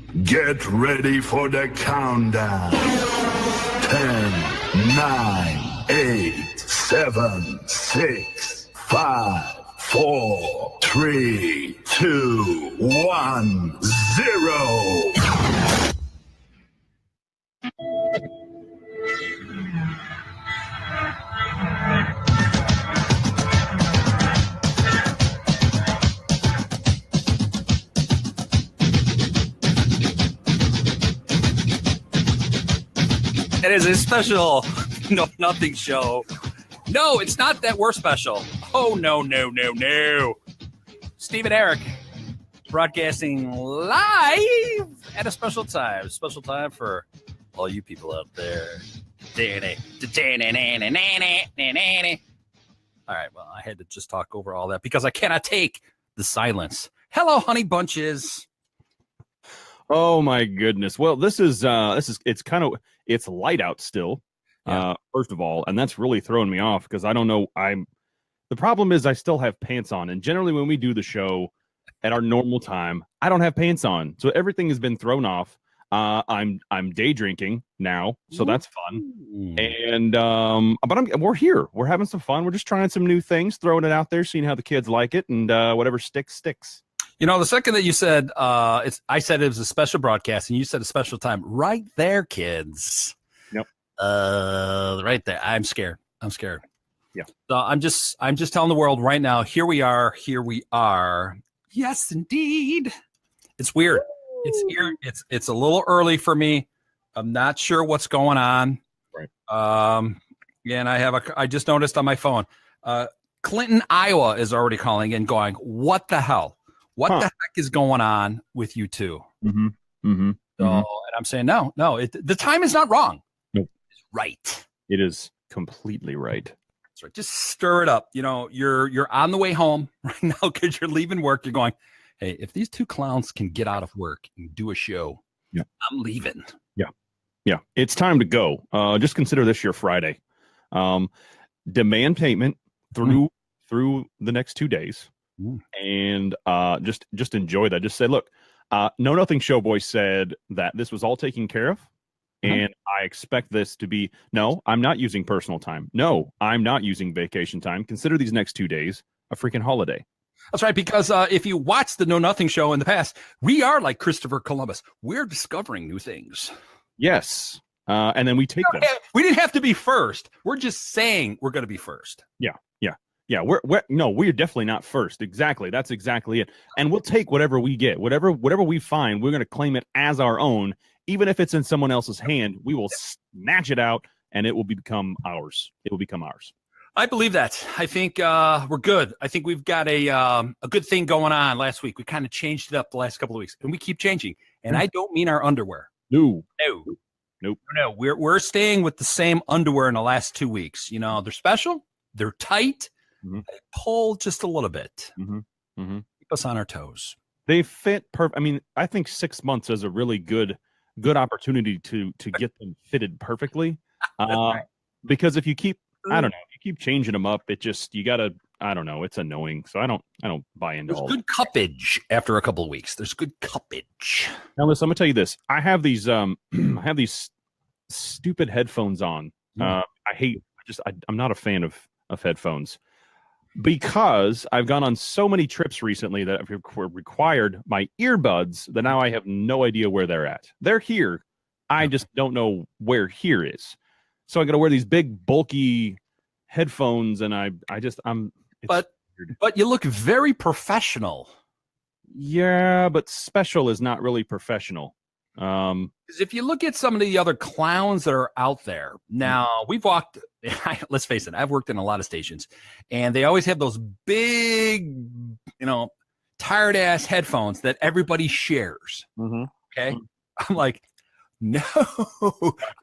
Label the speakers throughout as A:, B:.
A: Get ready for the countdown. 10, 9, 8, 7, 6, 5, 4, 3, 2, 1, 0.
B: It is a special nothing show. No, it's not that we're special. Oh, no. Steve and Eric broadcasting live at a special time. Special time for all you people out there. All right, well, I had to just talk over all that because I cannot take the silence. Hello, honey bunches.
C: Oh my goodness. Well, it's light out still.
B: Yeah.
C: First of all, and that's really throwing me off because I don't know. The problem is I still have pants on, and generally when we do the show at our normal time, I don't have pants on, so everything has been thrown off. I'm day drinking now, so that's fun. And we're here. We're having some fun. We're just trying some new things, throwing it out there, seeing how the kids like it, and whatever sticks.
B: You know, the second that you said I said it was a special broadcast, and you said a special time. Right there, kids.
C: Yep.
B: Right there. I'm scared.
C: Yeah.
B: So I'm just telling the world right now. Here we are. Yes, indeed. It's weird. It's here. It's a little early for me. I'm not sure what's going on.
C: Right.
B: And I just noticed on my phone. Clinton, Iowa is already calling and going, "What the hell? What the heck is going on with you two?"
C: Mm-hmm. Mm-hmm.
B: And I'm saying, no, the time is not wrong.
C: Nope.
B: It's right.
C: It is completely right.
B: That's right. Just stir it up. You know, you're on the way home right now because you're leaving work. You're going, hey, if these two clowns can get out of work and do a show, I'm leaving.
C: Yeah. It's time to go. Just consider this your Friday. Demand payment through the next 2 days. And just enjoy that. Just say, look, No Nothing Showboy said that this was all taken care of, and I expect this to be, no, I'm not using personal time. No, I'm not using vacation time. Consider these next 2 days a freaking holiday.
B: That's right, because if you watch the Know Nothing show in the past, we are like Christopher Columbus. We're discovering new things.
C: Yes. And then we take them.
B: We didn't have to be first. We're just saying we're going to be first.
C: Yeah, we're definitely not first. Exactly. That's exactly it. And we'll take whatever we get, whatever we find, we're going to claim it as our own. Even if it's in someone else's hand, we will snatch it out and it will become ours.
B: I believe that. I think we're good. I think we've got a good thing going on. Last week, we kind of changed it up the last couple of weeks, and we keep changing. And I don't mean our underwear.
C: No.
B: We're staying with the same underwear in the last 2 weeks. You know, they're special. They're tight. They pull just a little bit. Keep us on our toes.
C: They fit perfect. I mean, I think 6 months is a really good opportunity to get them fitted perfectly. Because if you keep, you keep changing them up, it just, you gotta, I don't know, it's annoying. So I don't buy into all.
B: There's good cuppage after a couple of weeks. There's good cuppage.
C: Now listen, I'm gonna tell you this. I have these stupid headphones on. I'm not a fan of headphones, because I've gone on so many trips recently that I've required my earbuds that now I have no idea where they're at. They're here. I just don't know where here is. So I got to wear these big, bulky headphones, and but you look very professional. Yeah, but special is not really professional.
B: Because if you look at some of the other clowns that are out there now, we've walked. Let's face it, I've worked in a lot of stations, and they always have those big, tired ass headphones that everybody shares. Okay, I'm like, no,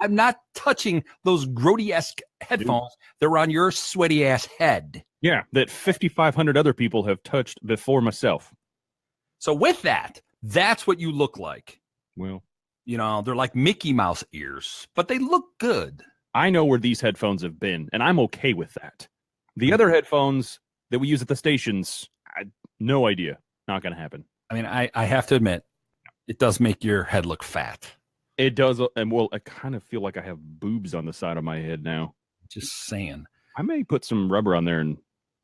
B: I'm not touching those grotesque headphones that are on your sweaty ass head.
C: Yeah, that 5,500 other people have touched before myself.
B: So with that, that's what you look like.
C: Well,
B: they're like Mickey Mouse ears, but they look good.
C: I know where these headphones have been, and I'm okay with that. The other headphones that we use at the stations, no idea. Not going to happen.
B: I mean, I have to admit, It does make your head look fat.
C: It does, and well, I kind of feel like I have boobs on the side of my head now.
B: Just saying.
C: I may put some rubber on there and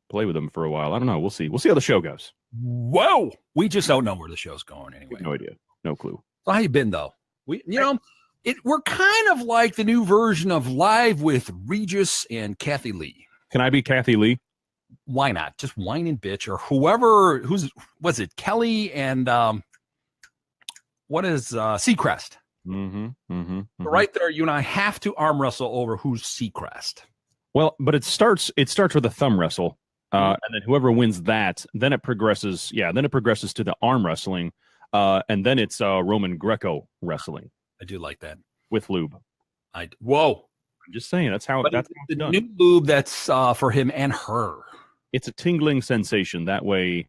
C: play with them for a while. I don't know. We'll see. We'll see how the show goes.
B: Whoa! We just don't know where the show's going anyway.
C: No idea. No clue.
B: So how you been though? We're kind of like the new version of Live with Regis and Kathy Lee.
C: Can I be Kathy Lee?
B: Why not? Just whining bitch or whoever. Was it Kelly and what is Seacrest? Right there, you and I have to arm wrestle over who's Seacrest.
C: Well, but it starts with a thumb wrestle, and then whoever wins that, then it progresses. Yeah, then it progresses to the arm wrestling, and then it's Roman Greco wrestling.
B: I do like that
C: with lube.
B: Whoa!
C: I'm just saying that's how it's
B: the
C: done.
B: New lube that's for him and her.
C: It's a tingling sensation. That way,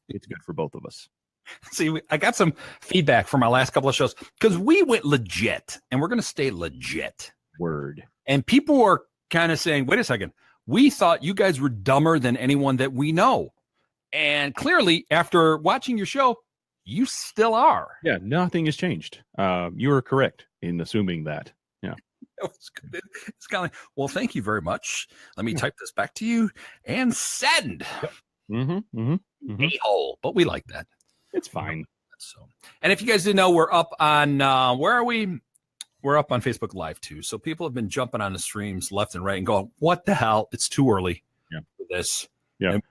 C: it's good for both of us.
B: See, I got some feedback from our last couple of shows because we went legit, and we're going to stay legit.
C: Word.
B: And people were kind of saying, wait a second, we thought you guys were dumber than anyone that we know. And clearly, after watching your show, you still are.
C: Yeah, nothing has changed. You were correct in assuming that. Yeah.
B: It's kind of like, well, thank you very much. Let me type this back to you and send.
C: Yep.
B: A-hole, but we like that.
C: It's fine.
B: So, and if you guys didn't know, we're up on where are we? We're up on Facebook Live too. So people have been jumping on the streams left and right and going, "What the hell? It's too early for this."
C: Yeah,
B: and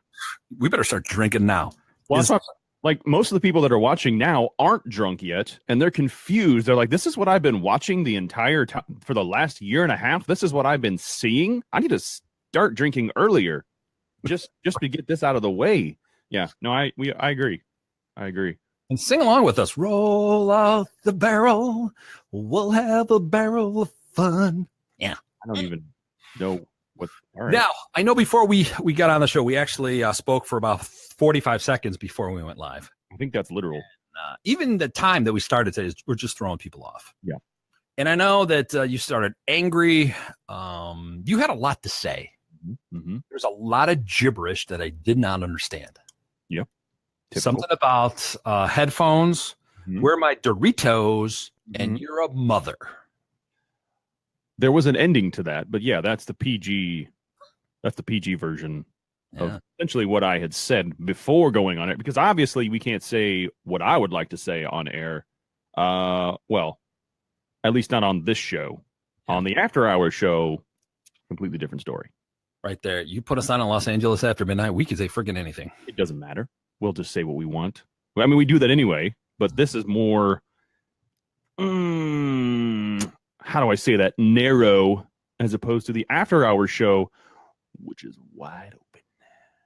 B: we better start drinking now.
C: Well, like most of the people that are watching now aren't drunk yet, and they're confused. They're like, "This is what I've been watching the entire time for the last year and a half. This is what I've been seeing. I need to start drinking earlier, just to get this out of the way." Yeah, no, I agree. I agree.
B: And sing along with us. Roll out the barrel. We'll have a barrel of fun. Yeah.
C: I don't even know what. All right.
B: Now, I know before we got on the show, we actually spoke for about 45 seconds before we went live.
C: I think that's literal.
B: And, even the time that we started today, we're just throwing people off.
C: Yeah.
B: And I know that you started angry. You had a lot to say. There's a lot of gibberish that I did not understand.
C: Yep. Typical.
B: Something about headphones, where are my Doritos, and you're a mother.
C: There was an ending to that, but yeah, that's the PG version of essentially what I had said before going on it, because obviously we can't say what I would like to say on air. Well, at least not on this show. On the After Hours show, completely different story.
B: Right there. You put us on in Los Angeles after midnight, we could say friggin' anything.
C: It doesn't matter. We'll just say what we want. I mean, we do that anyway, but this is more, how do I say that? Narrow, as opposed to the After Hours show, which is wide open.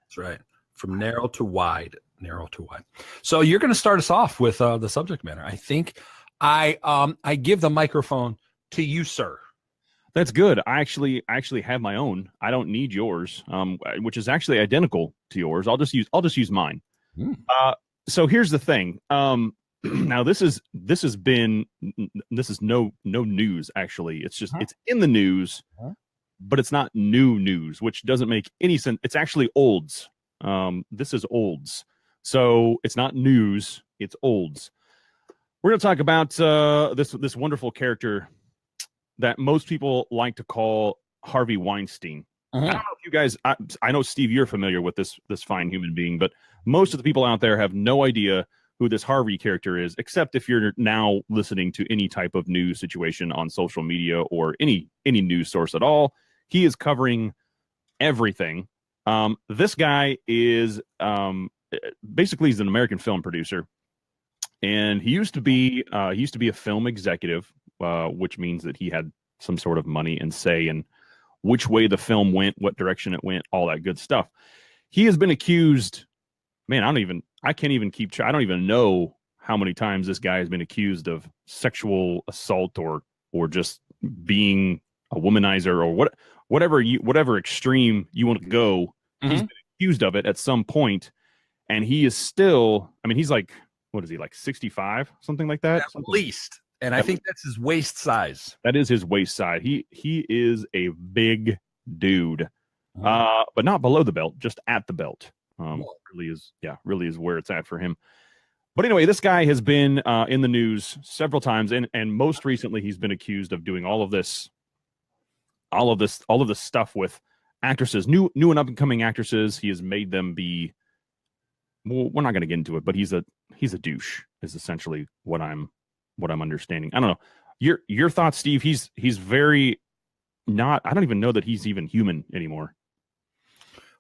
B: That's right. From narrow to wide. So you're going to start us off with the subject matter. I think I give the microphone to you, sir.
C: That's good. I actually have my own. I don't need yours, which is actually identical to yours. I'll just use mine. So here's the thing. Now this is no news actually. It's just it's in the news, but it's not new news, which doesn't make any sense. It's actually olds. This is olds. So it's not news, it's olds. We're going to talk about this wonderful character that most people like to call Harvey Weinstein. I don't know if you guys, I know, Steve, you're familiar with this fine human being, but most of the people out there have no idea who this Harvey character is, except if you're now listening to any type of news situation on social media or any news source at all. He is covering everything. This guy is basically he's an American film producer, and he used to be a film executive, which means that he had some sort of money and say in which way the film went, what direction it went, all that good stuff. He has been accused, man, I can't even keep track. I don't even know how many times this guy has been accused of sexual assault or just being a womanizer or whatever extreme you want to go. He's been accused of it at some point, and he is still, I mean, he's like, what is he, like 65, something like that?
B: At least. And I think that's his waist size. That
C: is his waist size. He is a big dude, but not below the belt, just at the belt. Really is where it's at for him. But anyway, this guy has been in the news several times, and most recently, he's been accused of doing all of this stuff with actresses, new and up and coming actresses. He has made them be. Well, we're not going to get into it, but he's a douche. Is essentially what I'm understanding. I don't know your thoughts, Steve. He's very not. I don't even know that he's even human anymore.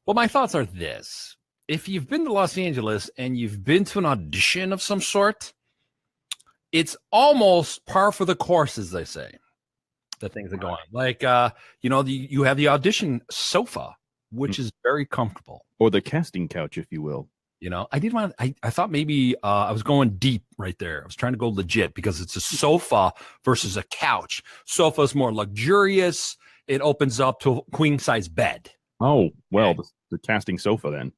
B: Well, my thoughts are this. If you've been to Los Angeles and you've been to an audition of some sort, it's almost par for the course, as they say, the things that go on. Like, you have the audition sofa, which is very comfortable.
C: Or the casting couch, if you will.
B: I thought maybe I was going deep right there. I was trying to go legit because it's a sofa versus a couch. Sofa is more luxurious. It opens up to a queen size bed.
C: Oh, well, the casting sofa then.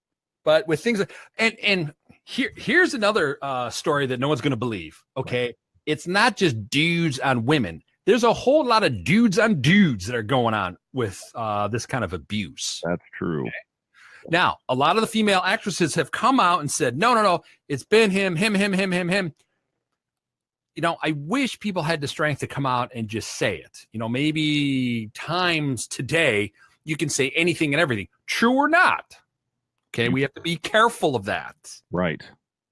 B: But with things, and here's another story that no one's going to believe. Okay, right. It's not just dudes on women. There's a whole lot of dudes on dudes that are going on with this kind of abuse.
C: That's true.
B: Okay? Now, a lot of the female actresses have come out and said, no, it's been him. I wish people had the strength to come out and just say it. Maybe times today you can say anything and everything, true or not. Okay, we have to be careful of that.
C: Right.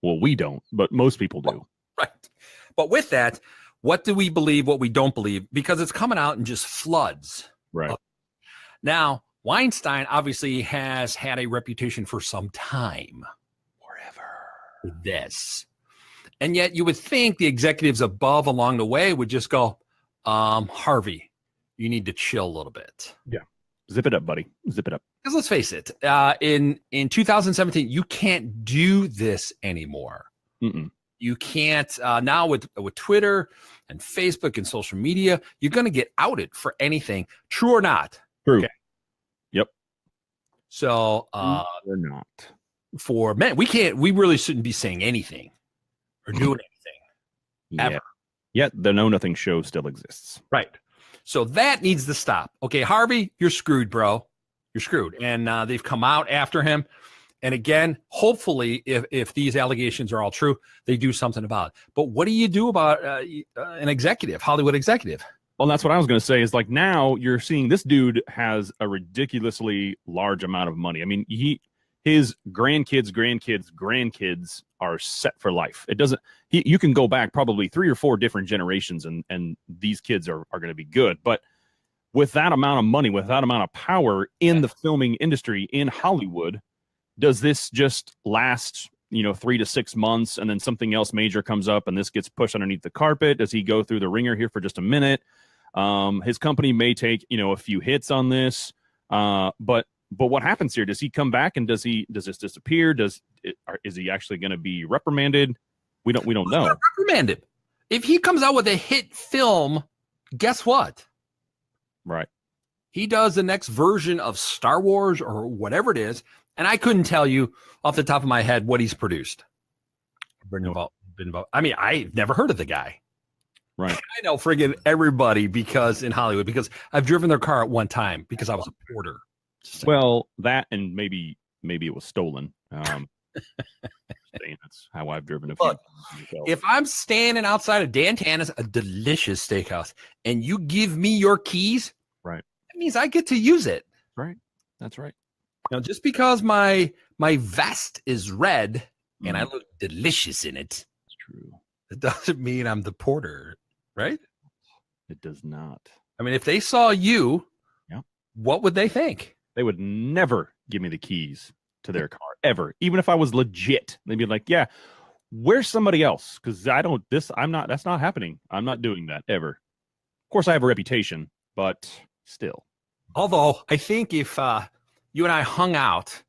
C: Well, we don't, but most people do.
B: Right. But with that, what do we believe, what we don't believe? Because it's coming out in just floods.
C: Right.
B: Now, Weinstein obviously has had a reputation for some time. Forever. This. And yet you would think the executives above along the way would just go, Harvey, you need to chill a little bit.
C: Yeah. Zip it up, buddy. Zip it up.
B: Because let's face it, in 2017, you can't do this anymore.
C: Mm-mm.
B: You can't now with Twitter and Facebook and social media, you're going to get outed for anything, true or not.
C: True. Okay. Yep.
B: So
C: they're not.
B: For men, we really shouldn't be saying anything or doing anything ever.
C: Yet the Know Nothing show still exists.
B: Right. So that needs to stop. Okay, Harvey, you're screwed, bro. You're screwed. And they've come out after him. And again, hopefully, if these allegations are all true, they do something about it. But what do you do about an executive, Hollywood executive?
C: Well, that's what I was going to say is like now you're seeing this dude has a ridiculously large amount of money. I mean, his grandkids are set for life. It doesn't, you can go back probably 3 or 4 different generations and these kids are going to be good. But with that amount of money, with that amount of power in the filming industry in Hollywood, does this just last, 3 to 6 months and then something else major comes up and this gets pushed underneath the carpet? Does he go through the ringer here for just a minute? His company may take, a few hits on this, but what happens here? Does he come back and does this disappear? Is he actually going to be reprimanded? We don't know.
B: Reprimanded. If he comes out with a hit film, guess what?
C: Right.
B: He does the next version of Star Wars or whatever it is, and I couldn't tell you off the top of my head what he's produced. Been involved. I mean, I've never heard of the guy.
C: Right.
B: I know friggin' everybody because in Hollywood, because I've driven their car at one time because I was a porter.
C: Well, that and maybe it was stolen. That's how I've driven a few.
B: Look, if I'm standing outside of Dan Tana's, a delicious steakhouse, and you give me your keys,
C: right,
B: that means I get to use it.
C: Right. That's right.
B: Now, just because my vest is red and I look delicious in it,
C: it's true.
B: It doesn't mean I'm the porter, right?
C: It does not.
B: I mean, if they saw you, what would they think?
C: They would never give me the keys to their car ever, even if I was legit. They'd be like, "Yeah, where's somebody else?" Because I'm not. That's not happening. I'm not doing that ever. Of course, I have a reputation, but still.
B: Although I think if you and I hung out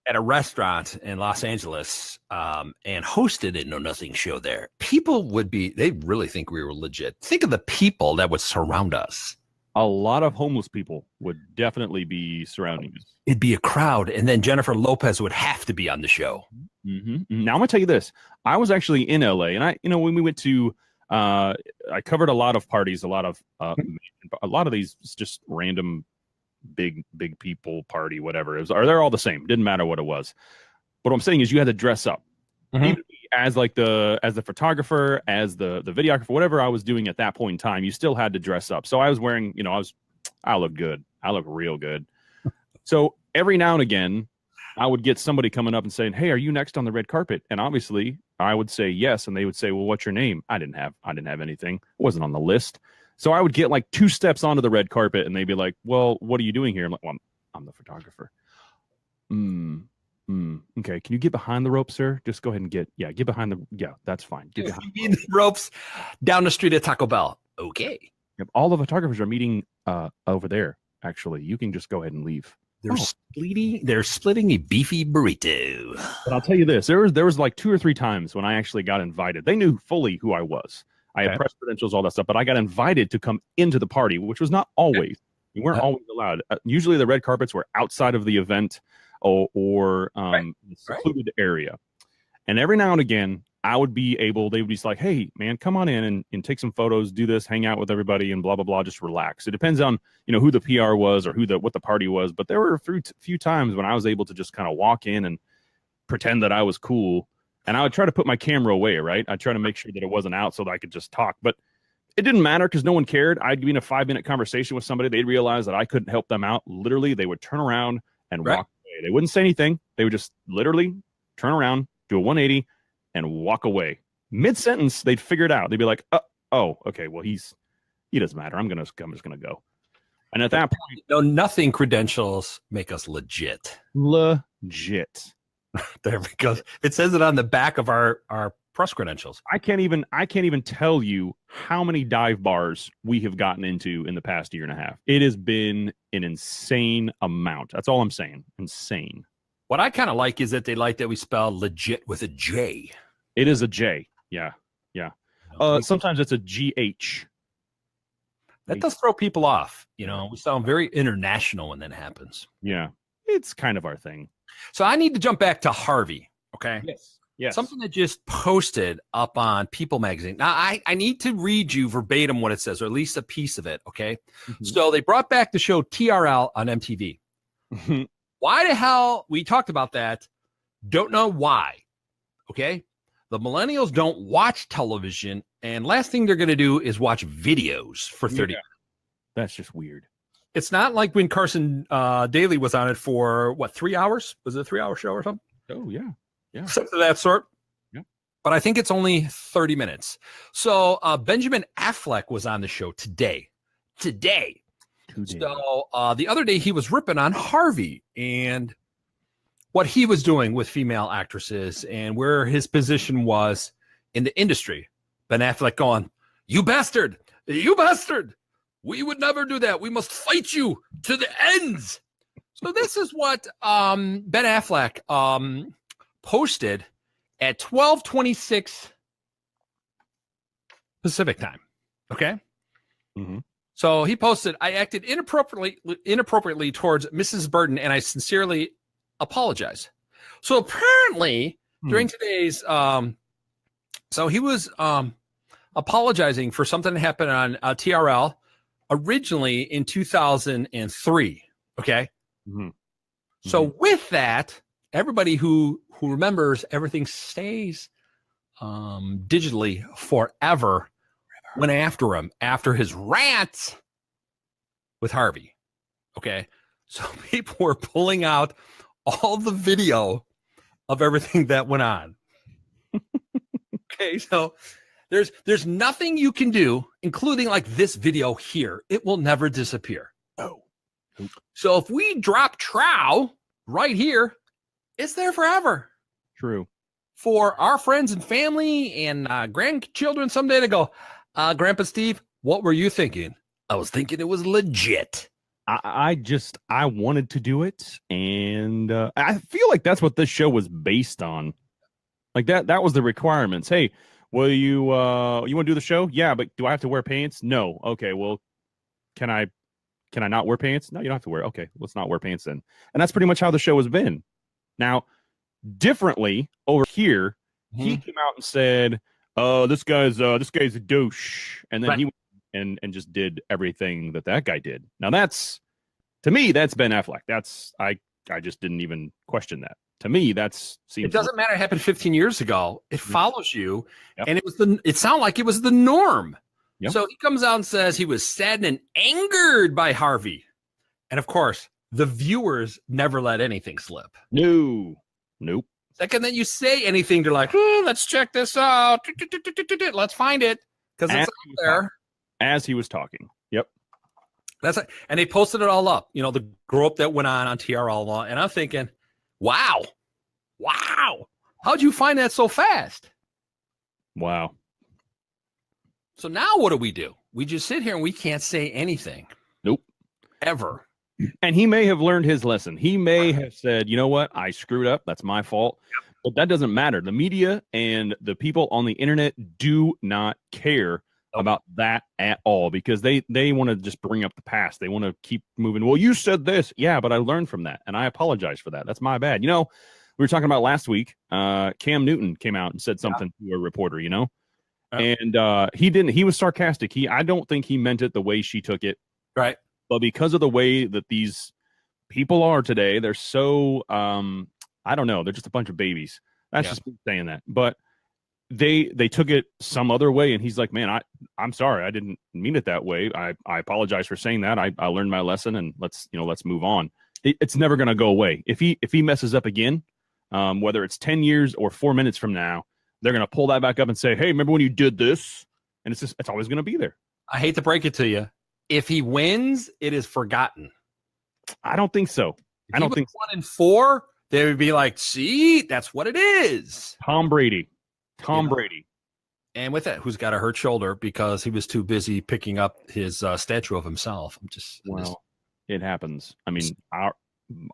B: at a restaurant in Los Angeles and hosted a Know Nothing show there, people they'd really think we were legit. Think of the people that would surround us.
C: A lot of homeless people would definitely be surrounding us.
B: It'd be a crowd, and then Jennifer Lopez would have to be on the show.
C: Mm-hmm. Now I'm gonna tell you this: I was actually in LA, and when we went to, I covered a lot of parties, a lot of these just random big people party, whatever it was. Or they're all the same. Didn't matter what it was. But what I'm saying is, you had to dress up. Even as the photographer, as the videographer, whatever I was doing at that point in time, you still had to dress up. So I was wearing, I look good. I look real good. So every now and again, I would get somebody coming up and saying, "Hey, are you next on the red carpet?" And obviously, I would say yes, and they would say, "Well, what's your name?" I didn't have anything. It wasn't on the list. So I would get like 2 steps onto the red carpet, and they'd be like, "Well, what are you doing here?" I'm like, "Well, I'm the photographer." Okay, can you get behind the rope, sir? Just go ahead and get behind that's fine. Get behind
B: the ropes down the street at Taco Bell. Okay.
C: Yep, all the photographers are meeting over there. Actually, you can just go ahead and leave.
B: They're splitting a beefy burrito.
C: But I'll tell you this: there was like 2 or 3 times when I actually got invited. They knew fully who I was. I had press credentials, all that stuff, but I got invited to come into the party, which was not always. We weren't always allowed. Usually, the red carpets were outside of the event or secluded area. And every now and again, they would be like, "Hey, man, come on in and take some photos, do this, hang out with everybody, and blah blah blah. Just relax." It depends on who the PR was or what the party was. But there were a few times when I was able to just kind of walk in and pretend that I was cool, and I would try to put my camera away. Right, I'd try to make sure that it wasn't out so that I could just talk. But it didn't matter because no one cared. I'd be in a 5-minute conversation with somebody. They'd realize that I couldn't help them out. Literally, they would turn around and walk away. They wouldn't say anything. They would just literally turn around, do a 180. And walk away. Mid-sentence, they'd figure it out. They'd be like, "Oh, okay. Well, he doesn't matter. I'm just gonna go." And at that point,
B: nothing credentials make us legit.
C: Legit.
B: There we go. It says it on the back of our press credentials.
C: I can't even tell you how many dive bars we have gotten into in the past year and a half. It has been an insane amount. That's all I'm saying. Insane.
B: What I kind of like is that they like that we spell legit with a J.
C: It is a J. Yeah. Sometimes it's a GH.
B: That does throw people off. We sound very international when that happens.
C: Yeah. It's kind of our thing.
B: So I need to jump back to Harvey. Okay.
C: Yes.
B: Something that just posted up on People magazine. Now I need to read you verbatim what it says, or at least a piece of it. Okay. Mm-hmm. So they brought back the show TRL on MTV. Why the hell? We talked about that. Don't know why. Okay. The millennials don't watch television, and last thing they're going to do is watch videos for 30 minutes.
C: That's just weird.
B: It's not like when Carson Daly was on it for 3 hours? Was it a 3-hour show or something?
C: Oh, yeah.
B: Something of that sort.
C: Yeah.
B: But I think it's only 30 minutes. So Benjamin Affleck was on the show today. So the other day he was ripping on Harvey and what he was doing with female actresses and where his position was in the industry. Ben Affleck going, "You bastard, you bastard. We would never do that. We must fight you to the ends." So this is what Ben Affleck posted at 12:26 Pacific time. Okay.
C: Mm-hmm.
B: So he posted, "I acted inappropriately towards Mrs. Burton, and I sincerely apologize." So apparently during today's, so he was apologizing for something that happened on TRL originally in 2003. Okay.
C: Mm-hmm.
B: So with that, everybody who remembers, everything stays digitally forever. Went after him after his rant with Harvey. Okay. So people were pulling out all the video of everything that went on. Okay. So there's nothing you can do, including like this video here. It will never disappear.
C: Oh.
B: So if we drop trow right here, it's there forever.
C: True.
B: For our friends and family and grandchildren someday to go, Grandpa Steve, what were you thinking? I was thinking it was legit.
C: I wanted to do it, and I feel like that's what this show was based on. Like that was the requirements. Hey, will you want to do the show? Yeah, but do I have to wear pants? No. Okay, well, can I not wear pants? No, you don't have to wear. Okay, let's not wear pants then. And that's pretty much how the show has been. Now, differently over here, he came out and said, this guy's a douche," and then he went and just did everything that guy did. Now to me, that's Ben Affleck. I just didn't even question that. to me, that's seems.
B: It doesn't matter. It happened 15 years ago. It follows you,
C: Yep.
B: and it sounded like it was the norm.
C: Yep.
B: So he comes out and says he was saddened and angered by Harvey, and of course, the viewers never let anything slip.
C: No, nope.
B: Second that you say anything, they're like, let's check this out. Let's find it because it's out there.
C: As he was talking. Yep.
B: And they posted it all up. You know, the grow up that went on TRL, and I'm thinking, wow, how'd you find that so fast?
C: Wow.
B: So now what do? We just sit here and we can't say anything.
C: Nope.
B: Ever.
C: And he may have learned his lesson. He may have said, you know what? I screwed up. That's my fault. Yep. But that doesn't matter. The media and the people on the internet do not care about that at all because they want to just bring up the past. They want to keep moving. Well, you said this. Yeah, but I learned from that. And I apologize for that. That's my bad. You know, we were talking about last week. Cam Newton came out and said something to a reporter, you know, and he was sarcastic. I don't think he meant it the way she took it.
B: Right.
C: But because of the way that these people are today, they're so, I don't know. They're just a bunch of babies. That's just me saying that. But they took it some other way. And he's like, man, I'm sorry. I didn't mean it that way. I apologize for saying that. I learned my lesson and let's move on. It's never going to go away. If he messes up again, whether it's 10 years or 4 minutes from now, they're going to pull that back up and say, hey, remember when you did this? And it's always going to be there.
B: I hate to break it to you. If he wins, it is forgotten.
C: I don't think so.
B: I don't think 1-4, they would be like, see, that's what it is.
C: Tom Brady.
B: And with that, who's got a hurt shoulder because he was too busy picking up his statue of himself.
C: It happens. I mean,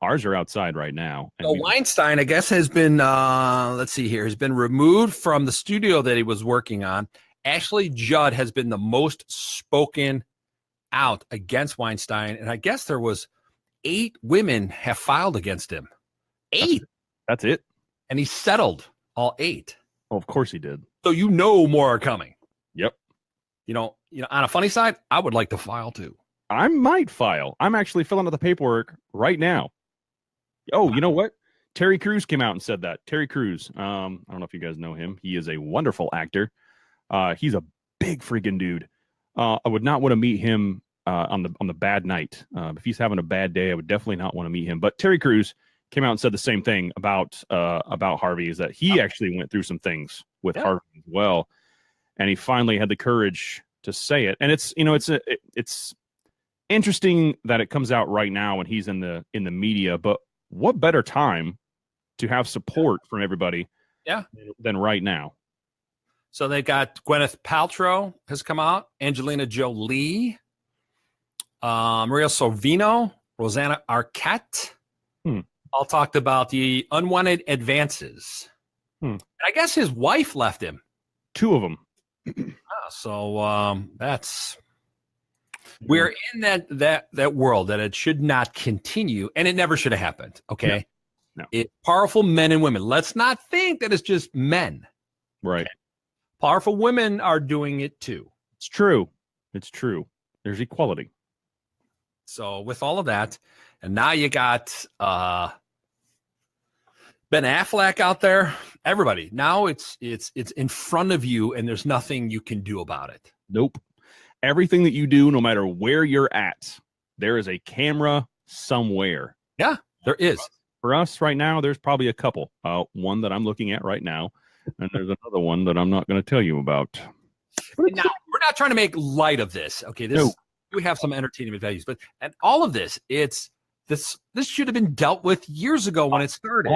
C: ours are outside right now.
B: So Weinstein, I guess, has been, has been removed from the studio that he was working on. Ashley Judd has been the most spoken out against Weinstein. And I guess there was 8 women have filed against him. 8.
C: That's it.
B: And he settled all 8.
C: Oh, of course he did.
B: So more are coming.
C: Yep.
B: You know, on a funny side, I would like to file too.
C: I might file. I'm actually filling out the paperwork right now. Oh, you know what? Terry Crews came out and said that. Terry Crews. I don't know if you guys know him. He is a wonderful actor. He's a big freaking dude. I would not want to meet him on the bad night. If he's having a bad day, I would definitely not want to meet him. But Terry Crews came out and said the same thing about Harvey, is that he actually went through some things with Harvey as well, and he finally had the courage to say it. And it's interesting that it comes out right now when he's in the media. But what better time to have support from everybody than right now?
B: So they got Gwyneth Paltrow has come out, Angelina Jolie, Maria Sorvino, Rosanna Arquette. All talked about the unwanted advances. And I guess his wife left him.
C: 2 of them.
B: We're in that world that it should not continue, and it never should have happened. Okay.
C: No.
B: It's powerful men and women. Let's not think that it's just men.
C: Right.
B: Okay? Powerful women are doing it too.
C: It's true. There's equality.
B: So with all of that, and now you got Ben Affleck out there. Everybody. Now it's in front of you, and there's nothing you can do about it.
C: Nope. Everything that you do, no matter where you're at, there is a camera somewhere.
B: Yeah, there is.
C: For us right now, there's probably a couple. One that I'm looking at right now, and there's another one that I'm not going to tell you about.
B: Now, we're not trying to make light of this. Okay, we have some entertainment values, but and all of this, this should have been dealt with years ago when it started.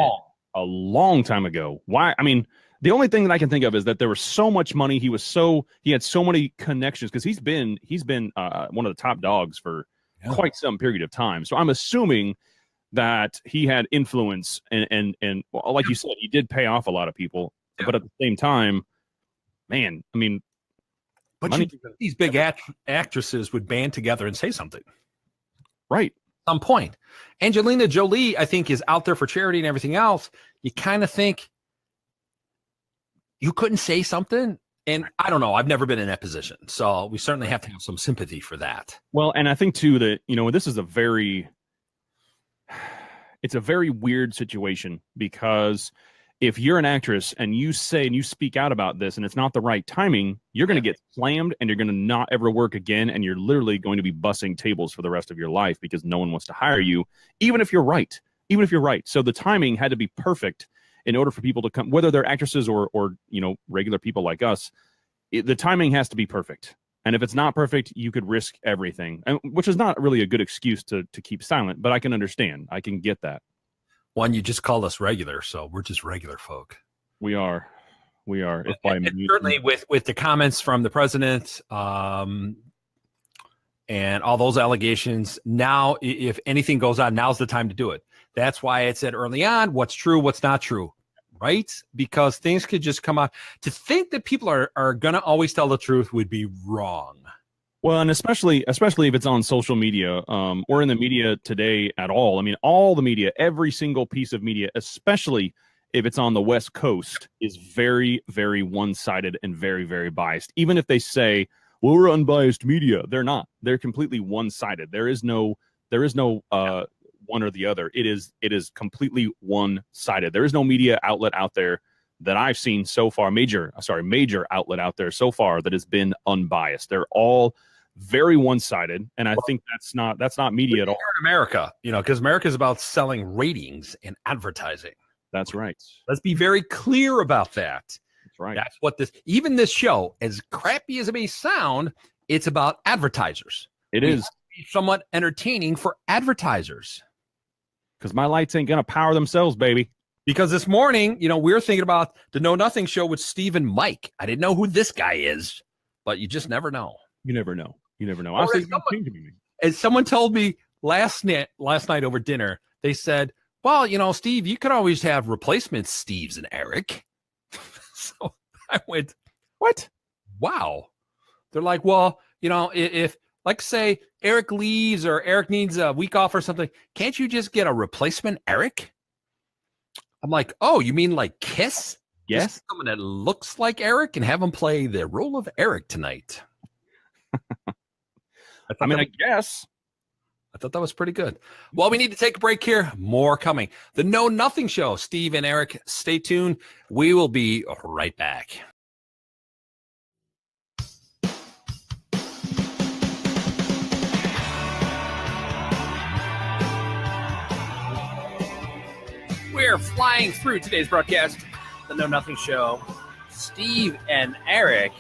C: A long time ago. Why? I mean, the only thing that I can think of is that there was so much money. He had so many connections because he's been one of the top dogs for quite some period of time. So I'm assuming that he had influence and like you said, he did pay off a lot of people. Yeah. But at the same time, man, I mean,
B: but these big actresses would band together and say something,
C: right?
B: Some point. Angelina Jolie, I think, is out there for charity and everything else. You kind of think you couldn't say something. And I don't know. I've never been in that position. So we certainly have to have some sympathy for that.
C: Well, and I think, too, that, this is it's a very weird situation because if you're an actress and you say and you speak out about this and it's not the right timing, you're going to get slammed and you're going to not ever work again. And you're literally going to be bussing tables for the rest of your life because no one wants to hire you, even if you're right. Even if you're right. So the timing had to be perfect in order for people to come, whether they're actresses or regular people like us. The timing has to be perfect. And if it's not perfect, you could risk everything, which is not really a good excuse to keep silent. But I can understand. I can get that.
B: One, you just called us regular, so we're just regular folk.
C: We are.
B: And certainly with the comments from the president and all those allegations, now if anything goes on, now's the time to do it. That's why I said early on what's true, what's not true, right? Because things could just come out. To think that people are going to always tell the truth would be wrong.
C: Well, and especially if it's on social media or in the media today at all. I mean, all the media, every single piece of media, especially if it's on the West Coast, is very, very one-sided and very, very biased. Even if they say, well, we're unbiased media, they're not. They're completely one-sided. There is no one or the other. It is completely one-sided. There is no media outlet out there that I've seen so far, major outlet out there so far that has been unbiased. They're all very one-sided, and I think that's not media at all.
B: In America, because America is about selling ratings and advertising.
C: That's right.
B: Let's be very clear about that.
C: That's right.
B: That's what this show, as crappy as it may sound, it's about advertisers.
C: It is
B: somewhat entertaining for advertisers.
C: Because my lights ain't gonna power themselves, baby.
B: Because this morning, we were thinking about the Know Nothing show with Steve and Mike. I didn't know who this guy is, but you just never know.
C: You never know. As
B: someone told me last night over dinner, they said, well, Steve, you could always have replacement Steves and Eric. So I went, what? Wow. They're like, well, if like say Eric leaves or Eric needs a week off or something, can't you just get a replacement Eric? I'm like, oh, you mean like Kiss?
C: Yes.
B: Just someone that looks like Eric and have him play the role of Eric tonight.
C: I guess.
B: I thought that was pretty good. Well, we need to take a break here. More coming. The Know Nothing Show. Steve and Eric, stay tuned. We will be right back. We're flying through today's broadcast, the Know Nothing Show. Steve and Eric,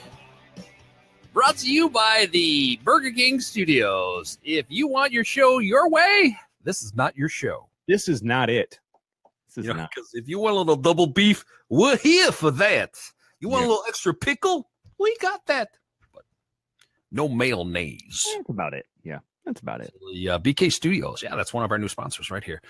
B: brought to you by the Burger King Studios. If you want your show your way, this is not your show.
C: This is not it.
B: Because if you want a little double beef, we're here for that. You want a little extra pickle? We got that. But no mayonnaise.
C: That's about it. Yeah, that's about it.
B: The BK Studios. Yeah, that's one of our new sponsors right here.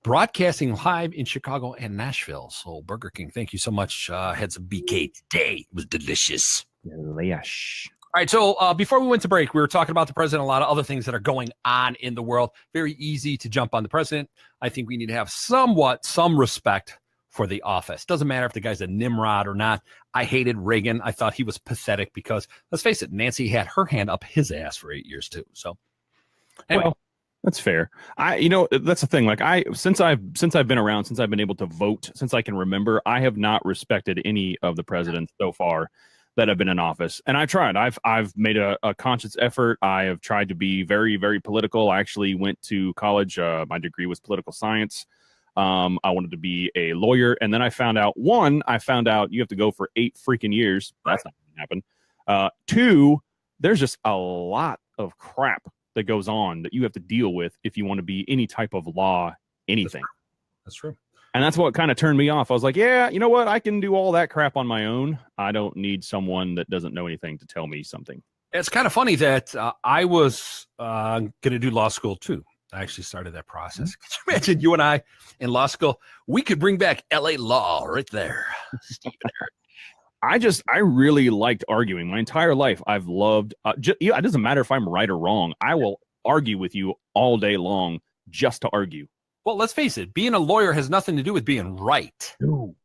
B: Broadcasting live in Chicago and Nashville. So Burger King, thank you so much. Had some BK today. It was delicious.
C: Delish.
B: All right, so before we went to break, we were talking about the president, a lot of other things that are going on in the world. Very easy to jump on the president. I think we need to have some respect for the office. Doesn't matter if the guy's a Nimrod or not. I hated Reagan. I thought he was pathetic because, let's face it, Nancy had her hand up his ass for 8 years too. So anyway.
C: Well, that's fair. That's the thing. Like since I've been around, since I've been able to vote, since I can remember, I have not respected any of the presidents so far that have been in office. And I tried. I've made a conscious effort. I have tried to be very, very political. I actually went to college. My degree was political science. I wanted to be a lawyer. And then I found out you have to go for 8 freaking years. That's not going to happen. 2, there's just a lot of crap that goes on that you have to deal with if you want to be any type of law, anything.
B: That's true.
C: And that's what kind of turned me off. I was like, yeah, you know what? I can do all that crap on my own. I don't need someone that doesn't know anything to tell me something.
B: It's kind of funny that I was going to do law school too. I actually started that process. Could you imagine you and I in law school? We could bring back LA law right there.
C: I really liked arguing my entire life. I've loved, it doesn't matter if I'm right or wrong. I will argue with you all day long just to argue.
B: Well, let's face it. Being a lawyer has nothing to do with being right.
C: No.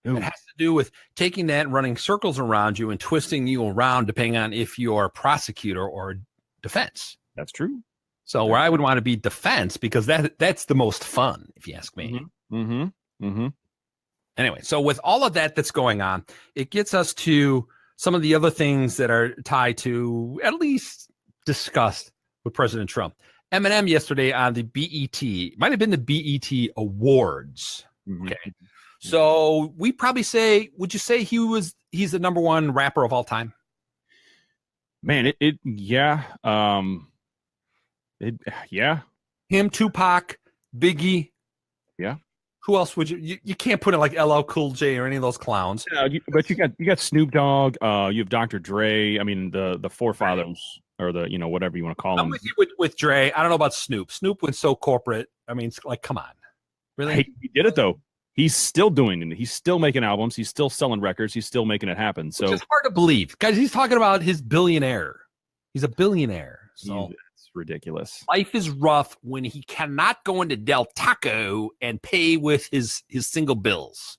B: It has to do with taking that and running circles around you and twisting you around depending on if you're a prosecutor or defense.
C: That's true.
B: So where I would want to be defense, because that's the most fun, if you ask me. Anyway, so with all of that that's going on, it gets us to some of the other things that are tied to, at least discussed with President Trump. Eminem yesterday on the BET, might have been the BET Awards. Okay. So we probably say, would you say he's the number one rapper of all time?
C: Man, yeah. Yeah.
B: Him, Tupac, Biggie.
C: Yeah.
B: Who else would you can't put it like LL Cool J or any of those clowns.
C: But you got Snoop Dogg, you have Dr. Dre, I mean the forefathers or the, whatever you want to call them.
B: I'm with you with Dre. I don't know about Snoop. Snoop went so corporate. I mean, it's like, come on. Really?
C: Hey, he did it though. He's still doing it. He's still making albums. He's still selling records. He's still making it happen. So
B: it's hard to believe. Guys, he's talking about his billionaire. He's a billionaire. So
C: it's ridiculous.
B: Life is rough when he cannot go into Del Taco and pay with his single bills.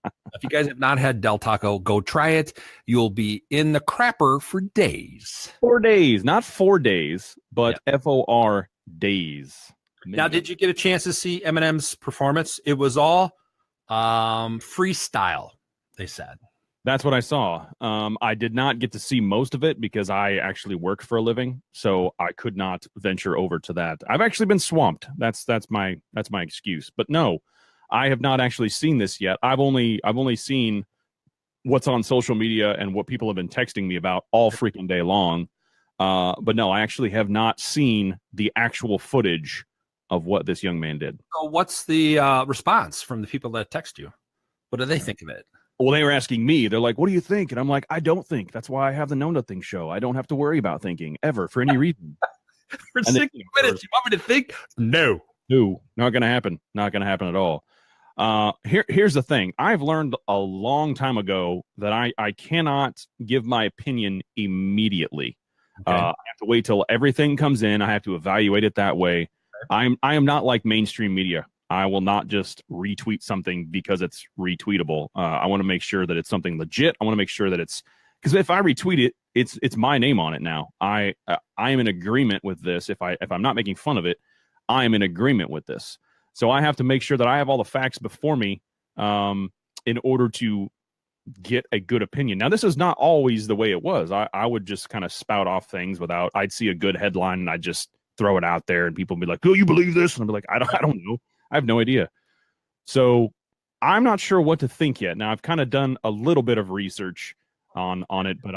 B: If you guys have not had Del Taco, go try it. You'll be in the crapper for days.
C: 4 days, not 4 days, but FOR days.
B: Now, did you get a chance to see Eminem's performance? It was all freestyle, they said.
C: That's what I saw. I did not get to see most of it because I actually work for a living, so I could not venture over to that. I've actually been swamped. That's my excuse. But no, I have not actually seen this yet. I've only seen what's on social media and what people have been texting me about all freaking day long. But no, I actually have not seen the actual footage of what this young man did.
B: So what's the response from the people that text you? What do they think of it?
C: Well, they were asking me. They're like, what do you think? And I'm like, I don't think. That's why I have the Know Nothing show. I don't have to worry about thinking ever for any reason.
B: For 60 minutes, you want me to think? No.
C: No, not going to happen. Not going to happen at all. Here's the thing. I've learned a long time ago that I cannot give my opinion immediately.
B: Okay.
C: I have to wait till everything comes in. I have to evaluate it that way. I am not like mainstream media. I will not just retweet something because it's retweetable. I want to make sure that it's something legit. I want to make sure that it's, because if I retweet it, it's my name on it now. I am in agreement with this. If I'm not making fun of it, I am in agreement with this. So I have to make sure that I have all the facts before me in order to get a good opinion. Now, this is not always the way it was. I would just kind of spout off things without, I'd see a good headline and I'd just throw it out there and people would be like, oh, you believe this? And I'd be like, I don't know. I have no idea. So I'm not sure what to think yet. Now, I've kind of done a little bit of research on it, but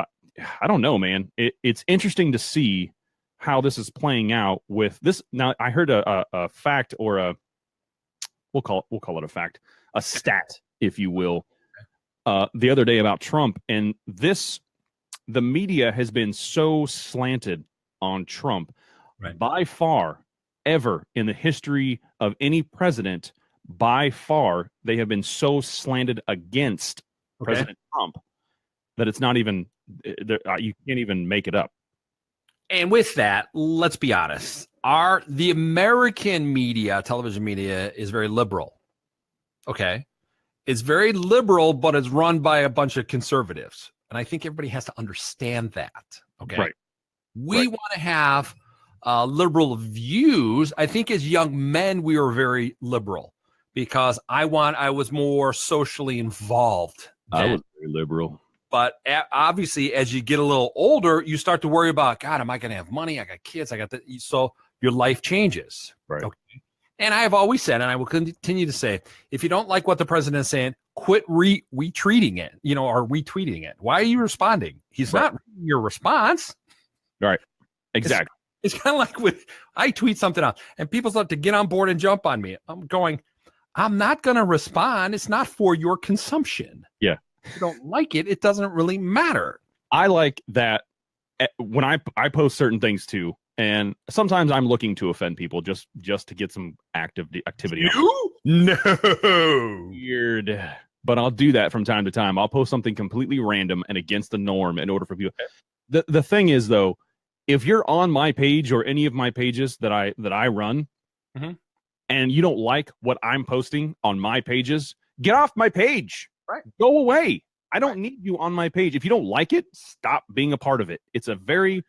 C: I don't know, man. It's interesting to see how this is playing out with this. Now, I heard a fact, or we'll call it a fact, a stat, if you will, the other day about Trump. And the media has been so slanted on Trump.
B: Right.
C: By far, ever in the history of any president, by far, they have been so slanted against President Trump that it's not even, you can't even make it up.
B: And with that, let's be honest. The American media, television media, is very liberal. Okay. It's very liberal, but it's run by a bunch of conservatives. And I think everybody has to understand that. Okay.
C: Right.
B: We want to have liberal views. I think as young men, we were very liberal because I was more socially involved.
C: I was very liberal.
B: But obviously, as you get a little older, you start to worry about, God, am I going to have money? I got kids. I got that. So your life changes.
C: Right.
B: Okay. And I have always said, and I will continue to say, if you don't like what the president is saying, quit retweeting it, or retweeting it. Why are you responding? He's not reading your response.
C: Right. Exactly.
B: It's kind of like when I tweet something out and people start to get on board and jump on me. I'm going, I'm not going to respond. It's not for your consumption.
C: Yeah.
B: If you don't like it, it doesn't really matter.
C: I like that when I post certain things too, and sometimes I'm looking to offend people just to get some activity.
B: No.
C: Weird. But I'll do that from time to time. I'll post something completely random and against the norm in order for people. The thing is, though, if you're on my page or any of my pages that I run, and you don't like what I'm posting on my pages, get off my page.
B: Right.
C: Go away. I don't need you on my page. If you don't like it, stop being a part of it. It's a very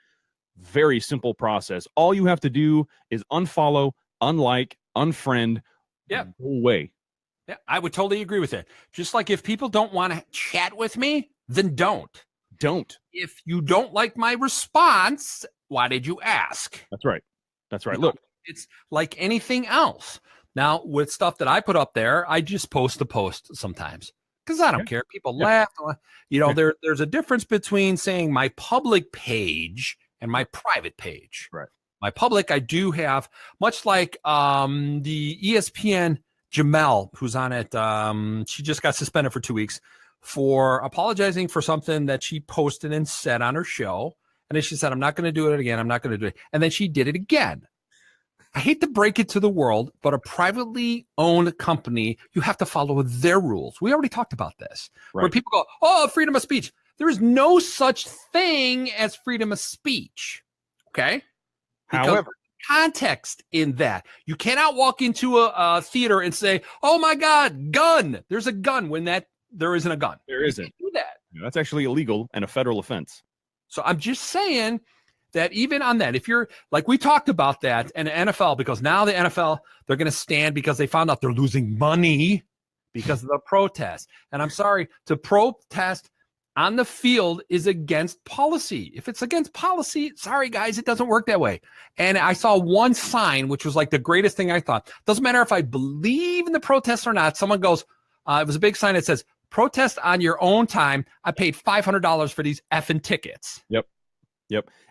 C: very simple process. All you have to do is unfollow, unlike, unfriend,
B: Yeah.
C: go away.
B: Yeah, I would totally agree with it. Just like if people don't want to chat with me, then don't.
C: Don't.
B: If you don't like my response, why did you ask?
C: That's right. That's right.
B: You know,
C: Look,
B: it's like anything else. Now, with stuff that I put up there, I just post a post sometimes because I don't care. People laugh. You know, there's a difference between saying my public page and my private page.
C: Right.
B: My public, I do have, much like the ESPN Jamel, who's on it. She just got suspended for 2 weeks for apologizing for something that she posted and said on her show. And then she said, I'm not going to do it again. I'm not going to do it. And then she did it again. I hate to break it to the world, but a privately owned company, you have to follow their rules. We already talked about this, where people go, oh, freedom of speech. There is no such thing as freedom of speech. Okay. Because
C: however,
B: context in that. You cannot walk into a theater and say, oh my God, gun. There's a gun when there isn't a gun.
C: there isn't.
B: Do that.
C: That's actually illegal and a federal offense.
B: So I'm just saying that even on that, if you're like, we talked about that in the NFL, because now the NFL, they're going to stand because they found out they're losing money because of the protest. And I'm sorry, to protest on the field is against policy. If it's against policy, sorry guys, it doesn't work that way. And I saw one sign, which was like the greatest thing I thought. Doesn't matter if I believe in the protest or not. Someone goes, it was a big sign that says, protest on your own time. I paid $500 for these effing tickets.
C: Yep.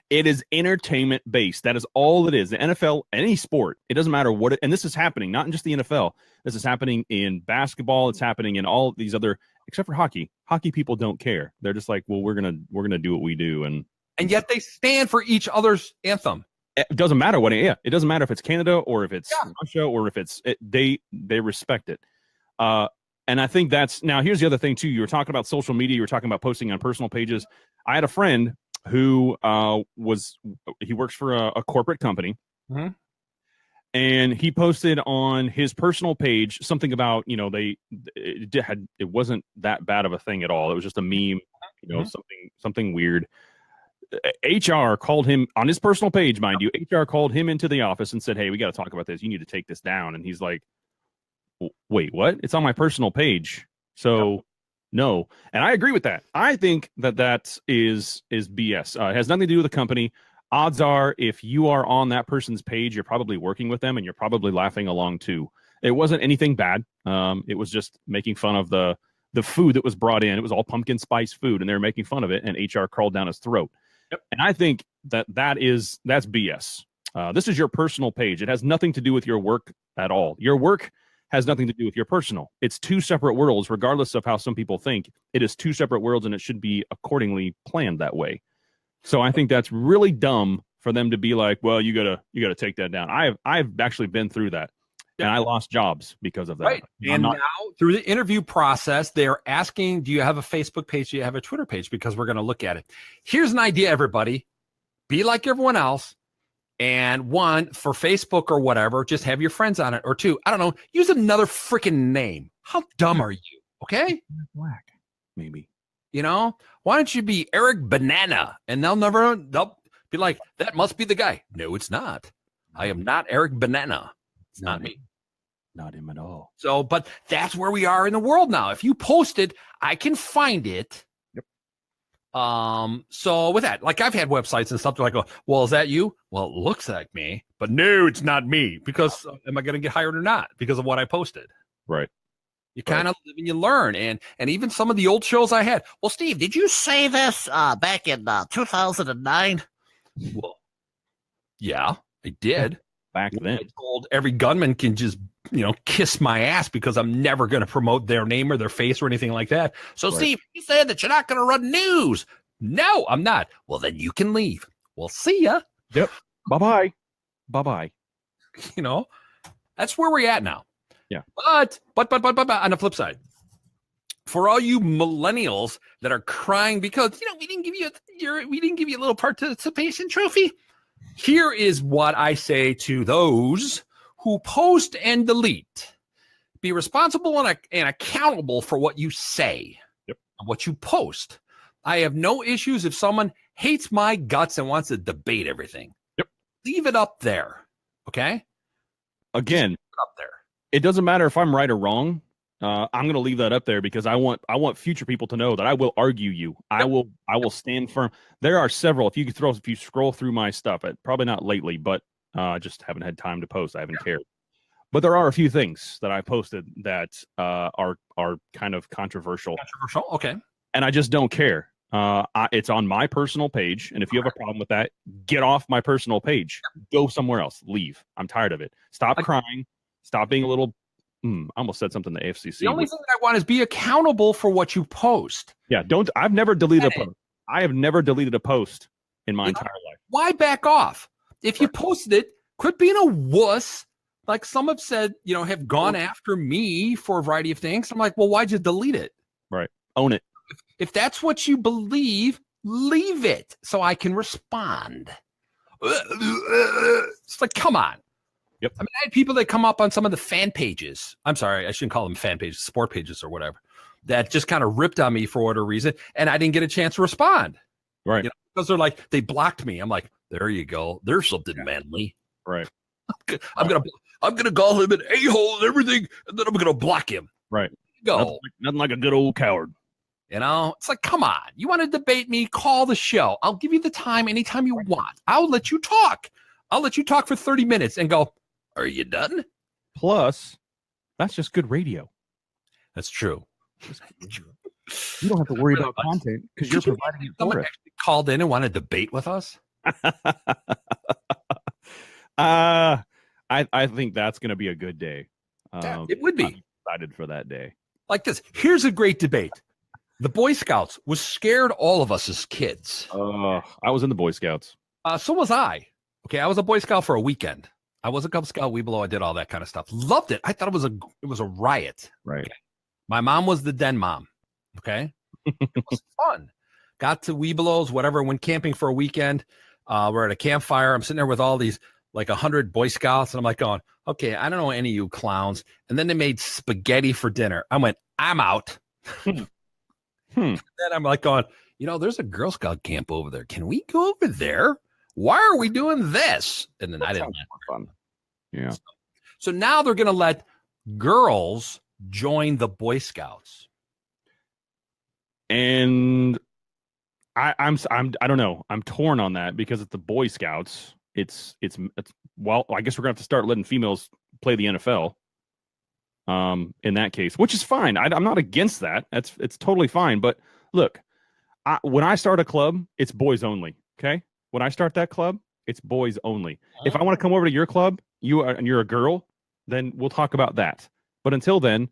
C: It is entertainment based. That is all it is. The NFL, any sport, it doesn't matter what and this is happening, not in just the NFL. This is happening in basketball. It's happening in all these other, except for hockey. Hockey people don't care. They're just like, well, we're gonna do what we do, and
B: yet they stand for each other's anthem.
C: It doesn't matter what. Yeah, it doesn't matter if it's Canada or if it's Russia or if it's they respect it. And I think that's now. Here's the other thing too. You were talking about social media. You were talking about posting on personal pages. I had a friend who he works for a corporate company, and he posted on his personal page something about, you know, it wasn't that bad of a thing at all. It was just a meme, you know, something weird. HR called him on his personal page, mind you. HR called him into the office and said, "Hey, we got to talk about this. You need to take this down." And he's like, "Wait, what? It's on my personal page." So no. And I agree with that. I think that is BS. It has nothing to do with the company. Odds are, if you are on that person's page, you're probably working with them and you're probably laughing along too. It wasn't anything bad. It was just making fun of the food that was brought in. It was all pumpkin spice food, and they were making fun of it, and HR crawled down his throat. Yep. And I think that's BS. This is your personal page. It has nothing to do with your work at all. Your work has nothing to do with your personal. It's two separate worlds, regardless of how some people think. It is two separate worlds, and it should be accordingly planned that way. So I think that's really dumb for them to be like, well, you gotta take that down. I've actually been through that, and I lost jobs because of that.
B: Right. And now through the interview process, they're asking, do you have a Facebook page? Do you have a Twitter page? Because we're going to look at it. Here's an idea, everybody. Be like everyone else. And one, for Facebook or whatever, just have your friends on it. Or two, I don't know, use another freaking name. How dumb are you? Okay?
C: Black, maybe.
B: You know, why don't you be Eric Banana? And they'll be like, that must be the guy. No, it's not. I am not Eric Banana. It's not me.
C: Not him at all.
B: So, but that's where we are in the world now. If you post it, I can find it.
C: Yep.
B: So with that, like I've had websites and stuff like, well, is that you? Well, it looks like me, but no, it's not me, because am I going to get hired or not because of what I posted?
C: Right.
B: You kind of live and you learn. And even some of the old shows I had. Well, Steve, did you say this back in 2009? Well, yeah, I did.
C: Back then.
B: I told every gunman can just, kiss my ass because I'm never going to promote their name or their face or anything like that. So, right. Steve, you said that you're not going to run news. No, I'm not. Well, then you can leave. Well, see ya.
C: Yep. Bye-bye. Bye-bye.
B: That's where we're at now.
C: Yeah.
B: But on the flip side, for all you millennials that are crying because we didn't give you a little participation trophy, here is what I say to those who post and delete. Be responsible and accountable for what you say.
C: Yep.
B: And what you post. I have no issues if someone hates my guts and wants to debate everything.
C: Yep.
B: Leave it up there. Okay.
C: Again,
B: Up there.
C: it doesn't matter if I'm right or wrong. I'm going to leave that up there because I want future people to know that I will argue you. I will stand firm. There are several. If you scroll through my stuff, probably not lately, but just haven't had time to post. I haven't cared. But there are a few things that I posted that are kind of controversial.
B: Controversial. Okay.
C: And I just don't care. It's on my personal page, and if you have a problem with that, get off my personal page. Go somewhere else. Leave. I'm tired of it. Stop crying. Stop being a little. I almost said something to AFCC.
B: The only thing that I want is be accountable for what you post.
C: Yeah, don't. I've never deleted a post. I have never deleted a post in my entire life.
B: Why back off? If you posted it, quit being a wuss. Like some have said, have gone after me for a variety of things. I'm like, well, why'd you delete it?
C: Right. Own it.
B: If that's what you believe, leave it so I can respond. It's like, come on.
C: Yep.
B: I mean, I had people that come up on some of the fan pages. I'm sorry, I shouldn't call them fan pages, sport pages or whatever, that just kind of ripped on me for whatever reason, and I didn't get a chance to respond.
C: Right.
B: Because they're like, they blocked me. I'm like, there you go. There's something manly.
C: Right.
B: I'm gonna call him an a-hole and everything, and then I'm gonna block him.
C: Right.
B: Go.
C: Nothing like a good old coward.
B: It's like, come on. You want to debate me? Call the show. I'll give you the time anytime you want. I'll let you talk. I'll let you talk for 30 minutes and go, are you done?
C: Plus, that's just good radio.
B: That's true.
C: You don't have to worry about content because you're providing it for it.
B: Actually called in and want to debate with us?
C: I think that's going to be a good day.
B: It would be.
C: I'm excited for that day.
B: Like this. Here's a great debate. The Boy Scouts was scared all of us as kids.
C: I was in the Boy Scouts.
B: So was I. Okay, I was a Boy Scout for a weekend. I was a Cub Scout, Weeblo. I did all that kind of stuff. Loved it. I thought it was a riot.
C: Right.
B: Okay. My mom was the den mom. Okay. It was fun. Got to Weeblos, whatever. Went camping for a weekend. We're at a campfire. I'm sitting there with all these like 100 Boy Scouts, and I'm like going, okay, I don't know any of you clowns. And then they made spaghetti for dinner. I went, I'm out. Then I'm like going, there's a Girl Scout camp over there. Can we go over there? Why are we doing this? And then I didn't.
C: Fun. Yeah.
B: So now they're going to let girls join the Boy Scouts.
C: And I don't know. I'm torn on that because it's the Boy Scouts. It's well, I guess we're gonna have to start letting females play the NFL. In that case, which is fine. I'm not against that. It's totally fine. But look, when I start a club, it's boys only. Okay. When I start that club, it's boys only. If I want to come over to your club, and you're a girl, then we'll talk about that. But until then,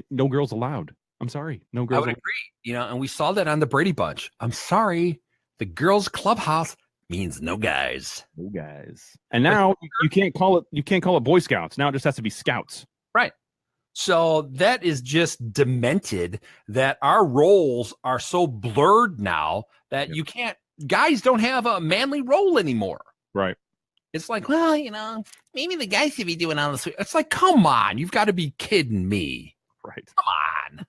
C: no girls allowed. I'm sorry, no girls.
B: I would agree. And we saw that on the Brady Bunch. I'm sorry, the girls' clubhouse means no guys.
C: No guys. And now you can't call it Boy Scouts. Now it just has to be Scouts.
B: Right. So that is just demented that our roles are so blurred now that you can't. Guys don't have a manly role anymore.
C: Right.
B: It's like, well, maybe the guys should be doing all this. It's like, come on, you've got to be kidding me.
C: Right.
B: Come on.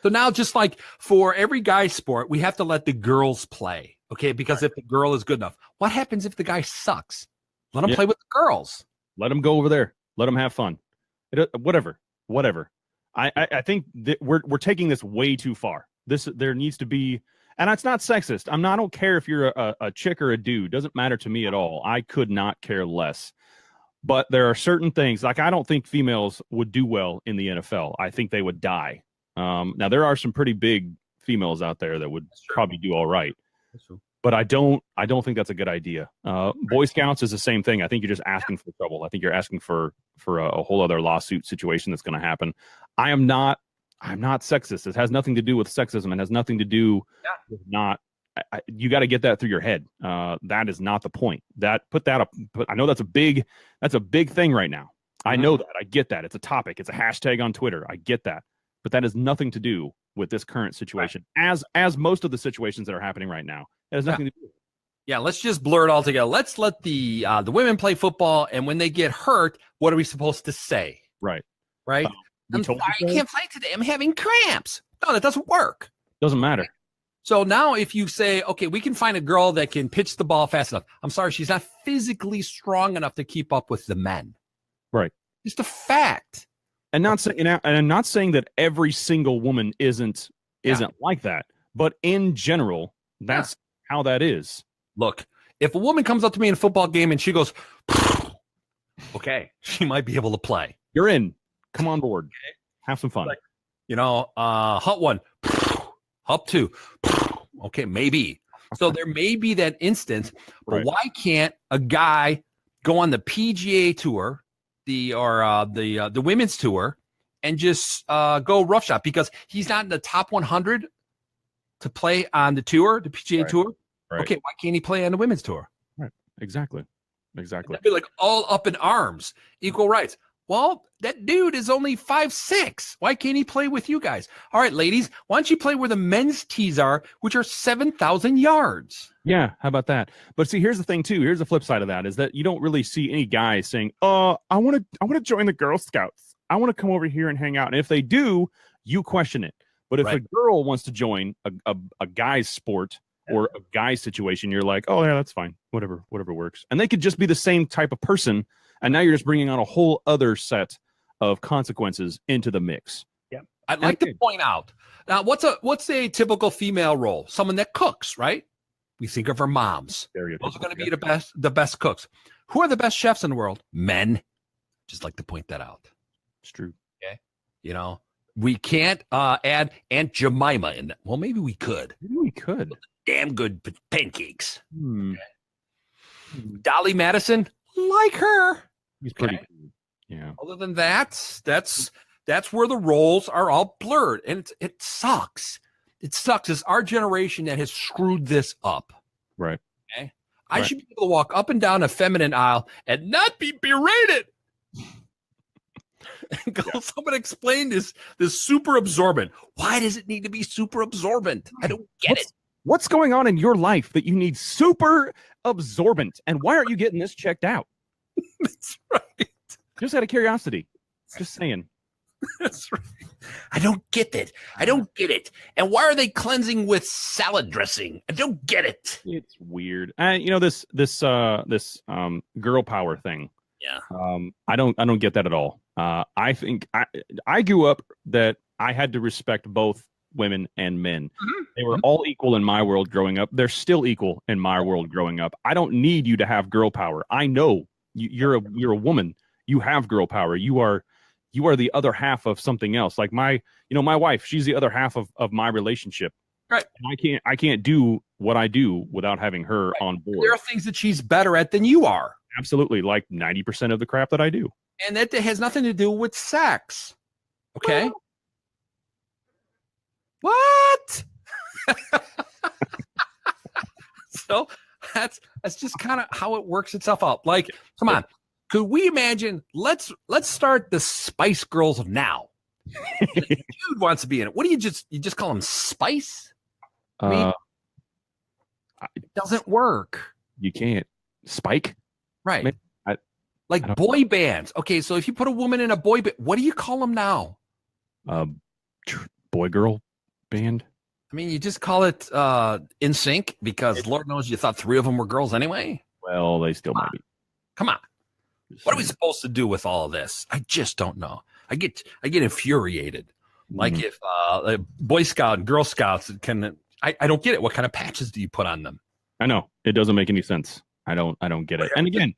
B: So now just like for every guy sport, we have to let the girls play. Okay. Because if the girl is good enough, what happens if the guy sucks? Let him play with the girls.
C: Let him go over there. Let him have fun. Whatever. I think that we're taking this way too far. There needs to be. And it's not sexist. I don't care if you're a chick or a dude. Doesn't matter to me at all. I could not care less. But there are certain things, like I don't think females would do well in the NFL. I think they would die. Now, there are some pretty big females out there that would probably do all right. But I don't think that's a good idea. Boy Scouts is the same thing. I think you're just asking for trouble. I think you're asking for a whole other lawsuit situation that's going to happen. I'm not sexist. It has nothing to do with sexism. It has nothing to do with not. You got to get that through your head. That is not the point. Put that up. I know that's a big thing right now. I know that. I get that. It's a topic. It's a hashtag on Twitter. I get that. But that has nothing to do with this current situation. Right. As most of the situations that are happening right now, it has nothing to do with it. Yeah, let's just blur it all together. Let's let the women play football, and when they get hurt, what are we supposed to say? Right. I'm sorry, I can't play today. I'm having cramps. No, that doesn't work. Doesn't matter.
B: So now if you say, okay, we can find a girl that can pitch the ball fast enough. I'm sorry, she's not physically strong enough to keep up with the men.
C: Right.
B: Just a fact.
C: And I'm not saying that every single woman isn't like that, but in general, that's how that is.
B: Look, if a woman comes up to me in a football game and she goes, okay, she might be able to play.
C: You're in. Come on board. Okay. Have some fun.
B: Like, hut one, hut two. Okay, maybe. So there may be that instance, but
C: Right.
B: why can't a guy go on the PGA tour, the women's tour, and just go roughshod because he's not in the top 100 to play on the tour, the PGA tour?
C: Right.
B: Okay, why can't he play on the women's tour?
C: Right. Exactly.
B: That'd be like all up in arms, equal rights. Well, that dude is only 5'6". Why can't he play with you guys? All right, ladies, why don't you play where the men's tees are, which are 7,000 yards?
C: Yeah, how about that? But see, here's the thing too. Here's the flip side of that is that you don't really see any guys saying, I want to join the Girl Scouts. I want to come over here and hang out. And if they do, you question it. But if a girl wants to join a guy's sport or a guy's situation, you're like, oh yeah, that's fine. Whatever works. And they could just be the same type of person. And now you're just bringing on a whole other set of consequences into the mix.
B: Yeah. I'd like to point out now, what's a typical female role? Someone that cooks, right? We think of our moms. Those are going to be the best cooks. Who are the best chefs in the world? Men. Just like to point that out.
C: It's true.
B: Okay. We can't add Aunt Jemima in that. Well, maybe we could.
C: Maybe we could.
B: Damn good pancakes. Okay. Dolly Madison, like her.
C: He's pretty cool. Yeah.
B: Other than that, that's where the roles are all blurred. And it sucks. It sucks. It's our generation that has screwed this up.
C: Right.
B: Okay. I should be able to walk up and down a feminine aisle and not be berated. And go, someone explain this super absorbent. Why does it need to be super absorbent? I don't get it.
C: What's going on in your life that you need super absorbent? And why aren't you getting this checked out?
B: That's right.
C: Just out of curiosity. Just saying.
B: That's right. I don't get it. I don't get it. And why are they cleansing with salad dressing? I don't get it.
C: It's weird. This girl power thing.
B: Yeah.
C: I don't get that at all. I think I grew up that I had to respect both women and men. Mm-hmm. They were all equal in my world growing up. They're still equal in my world growing up. I don't need you to have girl power. I know you're a woman. You have girl power. You are the other half of something else. Like my wife, she's the other half of my relationship.
B: Right.
C: And I can't do what I do without having her on board.
B: There are things that she's better at than you are.
C: Absolutely. Like 90% of the crap that I do.
B: And that has nothing to do with sex. Okay. What? So that's just kind of how it works itself out. Like, come on. Could we imagine? Let's start the Spice Girls of now. The dude wants to be in it. What do you just call them Spice? I mean, it doesn't work.
C: You can't. Spike?
B: Right. Like boy bands. Okay, so if you put a woman in a boy band, what do you call them now?
C: Boy girl band.
B: I mean, you just call it In Sync because Lord knows you thought 3 of them were girls anyway.
C: Well, they still might be.
B: Come on. What are we supposed to do with all of this? I just don't know. I get infuriated. Like if a Boy Scout and Girl Scouts can, I don't get it. What kind of patches do you put on them?
C: I know it doesn't make any sense. I don't get it. And again,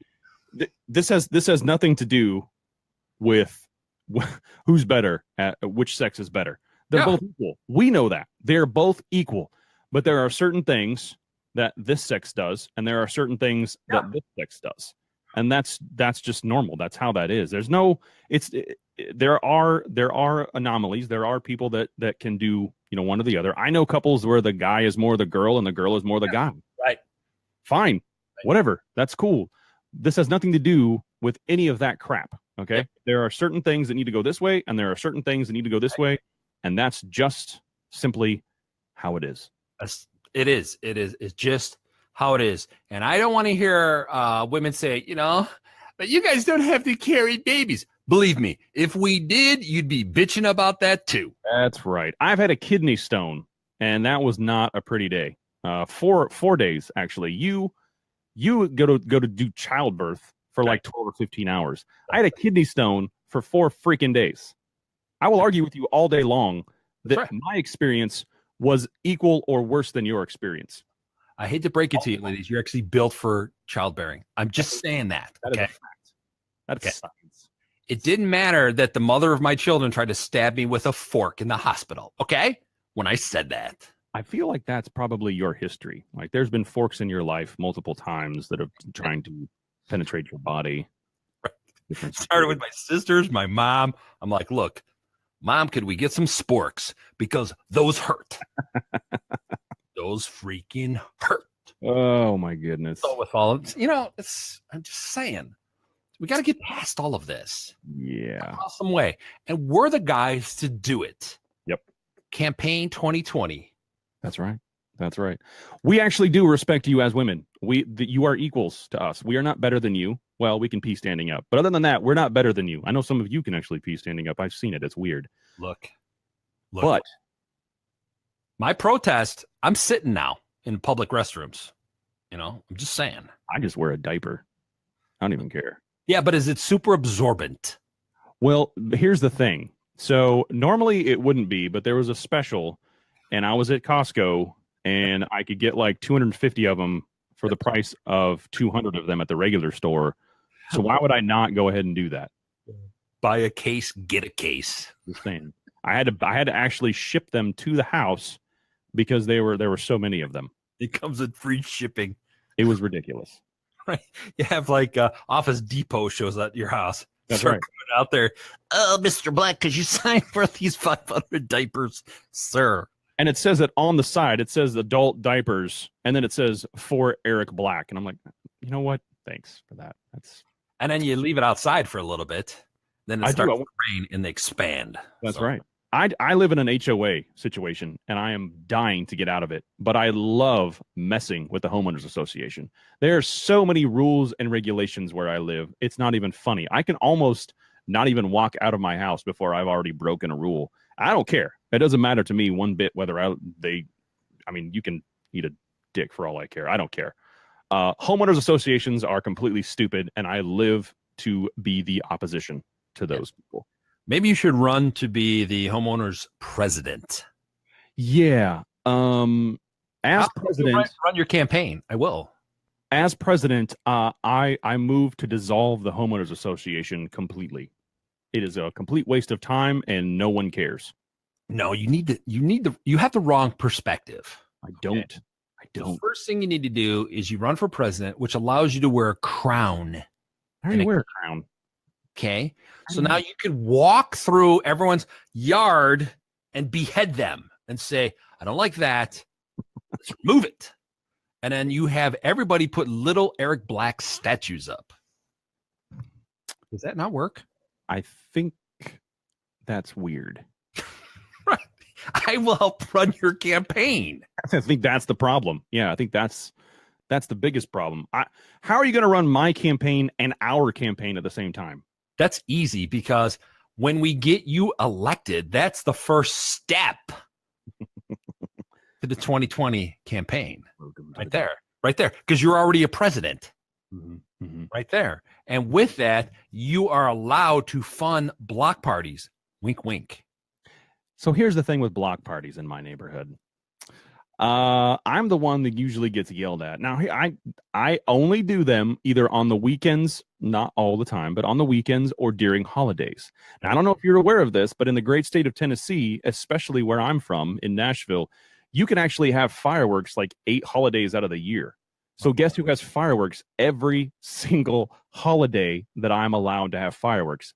C: this has nothing to do with who's better at which sex is better. They're both equal. We know that they're both equal, but there are certain things that this sex does, and there are certain things that this sex does, and that's just normal. That's how that is. There's no. There are anomalies. There are people that can do one or the other. I know couples where the guy is more the girl and the girl is more the guy.
B: Right.
C: Fine. Whatever. That's cool. This has nothing to do with any of that crap. Okay. Yep. There are certain things that need to go this way, and there are certain things that need to go this way. And that's just simply how it is.
B: It is. It's just how it is. And I don't want to hear women say, but you guys don't have to carry babies. Believe me, if we did, you'd be bitching about that too.
C: That's right. I've had a kidney stone and that was not a pretty day. 4 days actually. You go to do childbirth for like 12 or 15 hours. I had a kidney stone for 4 freaking days. I will argue with you all day long that my experience was equal or worse than your experience.
B: I hate to break it to you, ladies. You're actually built for childbearing. I'm just saying that.
C: That is a fact. That's science.
B: It didn't matter that the mother of my children tried to stab me with a fork in the hospital. Okay? When I said that.
C: I feel like that's probably your history. Like there's been forks in your life multiple times that have been trying to penetrate your body.
B: Right. Started with my sisters, my mom. I'm like, look, Mom, could we get some sporks? Because those hurt. Those freaking hurt.
C: Oh my goodness.
B: So with all of, I'm just saying, we got to get past all of this.
C: Yeah.
B: Some way. And we're the guys to do it.
C: Yep.
B: Campaign 2020.
C: That's right. That's right. We actually do respect you as women. You are equals to us. We are not better than you. Well, we can pee standing up. But other than that, we're not better than you. I know some of you can actually pee standing up. I've seen it. It's weird.
B: Look.
C: But
B: my protest, I'm sitting now in public restrooms. I'm just saying.
C: I just wear a diaper. I don't even care.
B: Yeah, but is it super absorbent?
C: Well, here's the thing. So normally it wouldn't be, but there was a special, and I was at Costco, and I could get like 250 of them for the price of 200 of them at the regular store. So why would I not go ahead and do that?
B: Buy a case, get a case.
C: Just saying. I had to actually ship them to the house because there were so many of them.
B: It comes with free shipping.
C: It was ridiculous.
B: Right. You have like Office Depot shows at your house.
C: That's right.
B: Out there. Oh, Mr. Black, could you sign for these 500 diapers, sir?
C: And it says it on the side. It says adult diapers, and then it says for Eric Black. And I'm like, you know what? Thanks for that.
B: And then you leave it outside for a little bit. Then it starts to rain and they expand.
C: That's right. I live in an HOA situation, and I am dying to get out of it. But I love messing with the homeowners association. There are so many rules and regulations where I live. It's not even funny. I can almost not even walk out of my house before I've already broken a rule. I don't care. It doesn't matter to me one bit whether you can eat a dick for all I care. I don't care. Homeowners associations are completely stupid, and I live to be the opposition to those people.
B: Maybe you should run to be the homeowners president.
C: Yeah. As president,
B: run your campaign. I will.
C: As president, I move to dissolve the homeowners association completely. It is a complete waste of time, and no one cares.
B: No, you have the wrong perspective.
C: I don't.
B: The first thing you need to do is you run for president, which allows you to wear a crown.
C: I already wear a crown.
B: Okay. So now you can walk through everyone's yard and behead them and say, I don't like that. Let's remove it. And then you have everybody put little Eric Black statues up. Does that not work?
C: I think that's weird.
B: Right. I will help run your campaign.
C: I think that's the problem. Yeah, I think that's the biggest problem. How are you going to run my campaign and our campaign at the same time?
B: That's easy because when we get you elected, that's the first step to the 2020 campaign. Right there. Because you're already a president. Right there. And with that, you are allowed to fund block parties. Wink, wink.
C: So here's the thing with block parties in my neighborhood. I'm the one that usually gets yelled at. Now, I only do them either on the weekends, not all the time, but on the weekends or during holidays. Now, I don't know if you're aware of this, but in the great state of Tennessee, especially where I'm from in Nashville, you can actually have fireworks like 8 holidays out of the year. So guess who has fireworks every single holiday that I'm allowed to have fireworks?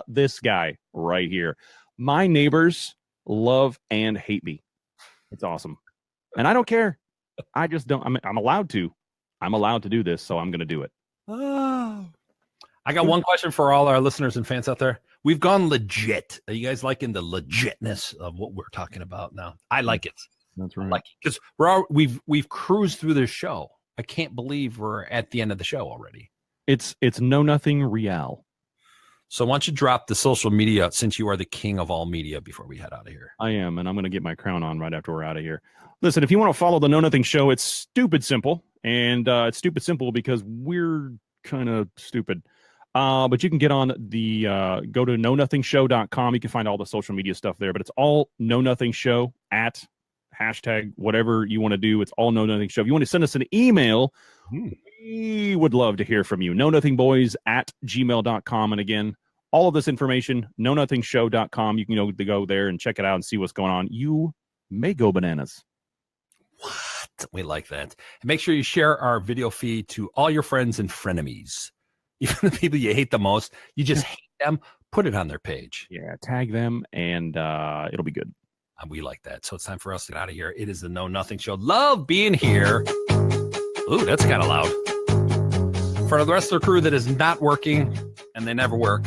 C: This guy right here. My neighbors love and hate me. It's awesome. And I don't care. I just don't. I'm allowed to. I'm allowed to do this, so I'm going to do it.
B: Oh. I got one question for all our listeners and fans out there. We've gone legit. Are you guys liking the legitness of what we're talking about now? I like it.
C: That's right.
B: Like, because we've cruised through this show. I can't believe we're at the end of the show already.
C: It's know nothing real.
B: So why don't you drop the social media, since you are the king of all media, before we head out of here?
C: I am, and I'm going to get my crown on right after we're out of here. Listen, if you want to follow the Know Nothing Show, it's stupid simple. And it's stupid simple because we're kind of stupid. But you can get on the go to knownothingshow.com. You can find all the social media stuff there. But it's all Know Nothing Show at hashtag whatever you want to do. It's all Know Nothing Show. If you want to send us an email, we would love to hear from you. knownothingboys@gmail.com. And again, all of this information, knownothingshow.com. You can go there and check it out and see what's going on. You may go bananas.
B: What? We like that. And make sure you share our video feed to all your friends and frenemies. Even the people you hate the most, you just hate them, put it on their page.
C: Yeah, tag them, and it'll be good.
B: We like that. So it's time for us to get out of here. It is the Know Nothing Show. Love being here. Ooh, that's kind of loud. For the rest of the crew that is not working, and they never work,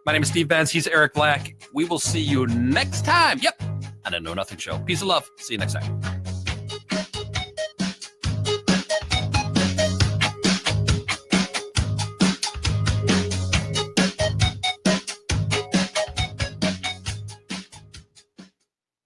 B: my name is Steve Benz. He's Eric Black. We will see you next time. Yep, on the Know Nothing Show. Peace and love. See you next time.